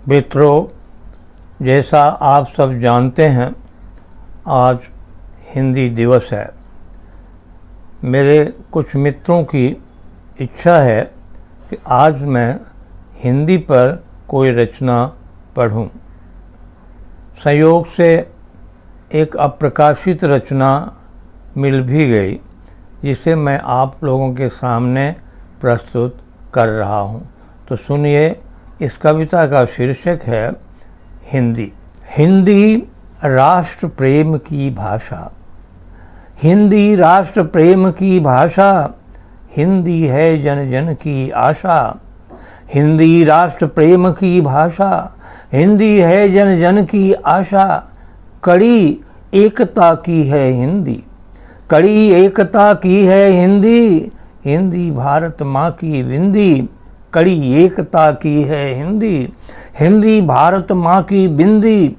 मित्रों, जैसा आप सब जानते हैं, आज हिंदी दिवस है। मेरे कुछ मित्रों की इच्छा है कि आज मैं हिंदी पर कोई रचना पढ़ूं। संयोग से एक अप्रकाशित रचना मिल भी गई, जिसे मैं आप लोगों के सामने प्रस्तुत कर रहा हूं। तो सुनिए, इस कविता का शीर्षक है हिंदी। हिंदी राष्ट्र प्रेम की भाषा, हिंदी राष्ट्र प्रेम की भाषा, हिंदी है जन जन की आशा। हिंदी राष्ट्र प्रेम की भाषा, हिंदी है जन जन की आशा। कड़ी एकता की है हिंदी, कड़ी एकता की है हिंदी। हिंदी भारत माँ की बिंदी, कड़ी एकता की है हिंदी। हिंदी भारत माँ की बिंदी।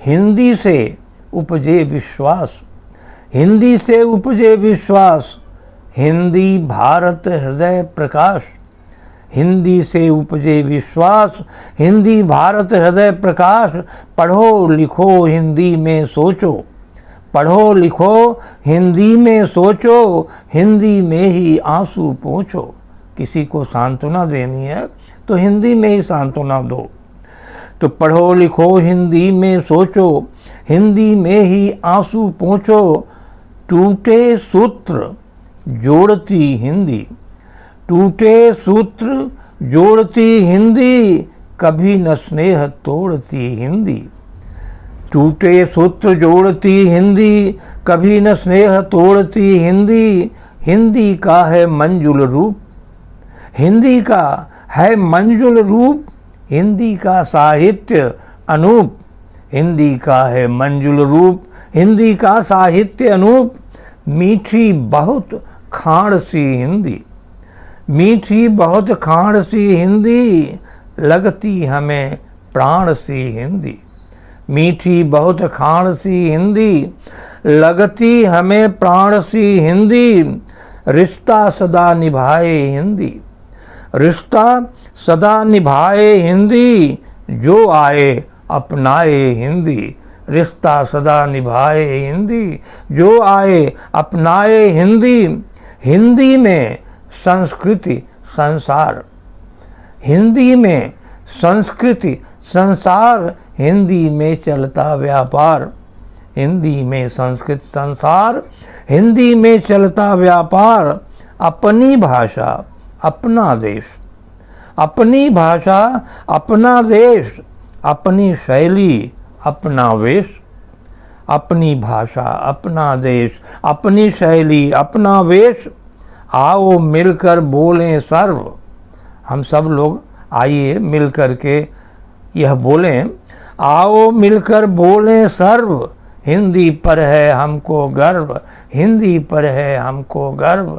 हिंदी से उपजे विश्वास, हिंदी से उपजे विश्वास। हिंदी भारत हृदय प्रकाश, हिंदी से उपजे विश्वास। हिंदी भारत हृदय प्रकाश। पढ़ो लिखो हिंदी में सोचो, पढ़ो लिखो हिंदी में सोचो। हिंदी में ही आंसू पोंछो। किसी को सांत्वना देनी है तो हिंदी में ही सांत्वना दो। तो पढ़ो लिखो हिंदी में सोचो, हिंदी में ही आंसू पोंछो। टूटे सूत्र जोड़ती हिंदी, टूटे सूत्र जोड़ती हिंदी। कभी न स्नेह तोड़ती हिंदी, टूटे सूत्र जोड़ती हिंदी। कभी न स्नेह तोड़ती हिंदी। हिंदी का है मंजुल रूप, हिंदी का है मंजुल रूप। हिंदी का साहित्य अनूप, हिंदी का है मंजुल रूप। हिंदी का साहित्य अनूप। मीठी बहुत खाड़ सी हिंदी, मीठी बहुत खाड़ सी हिंदी। लगती हमें प्राण सी हिंदी, मीठी बहुत खाड़ सी हिंदी। लगती हमें प्राण सी हिंदी। रिश्ता सदा निभाए हिंदी, रिश्ता सदा निभाए हिंदी। जो आए अपनाए हिंदी, रिश्ता सदा निभाए हिंदी। जो आए अपनाए हिंदी। हिंदी में संस्कृति संसार, हिंदी में संस्कृति संसार। हिंदी में चलता व्यापार, हिंदी में संस्कृत संसार। हिंदी में चलता व्यापार। अपनी भाषा अपना देश, अपनी भाषा अपना देश। अपनी शैली अपना वेश, अपनी भाषा अपना देश। अपनी शैली अपना वेश। आओ मिलकर बोलें सर्व, हम सब लोग आइए मिल कर के यह बोलें। आओ मिलकर बोलें सर्व, हिंदी पर है हमको गर्व, हिंदी पर है हमको गर्व।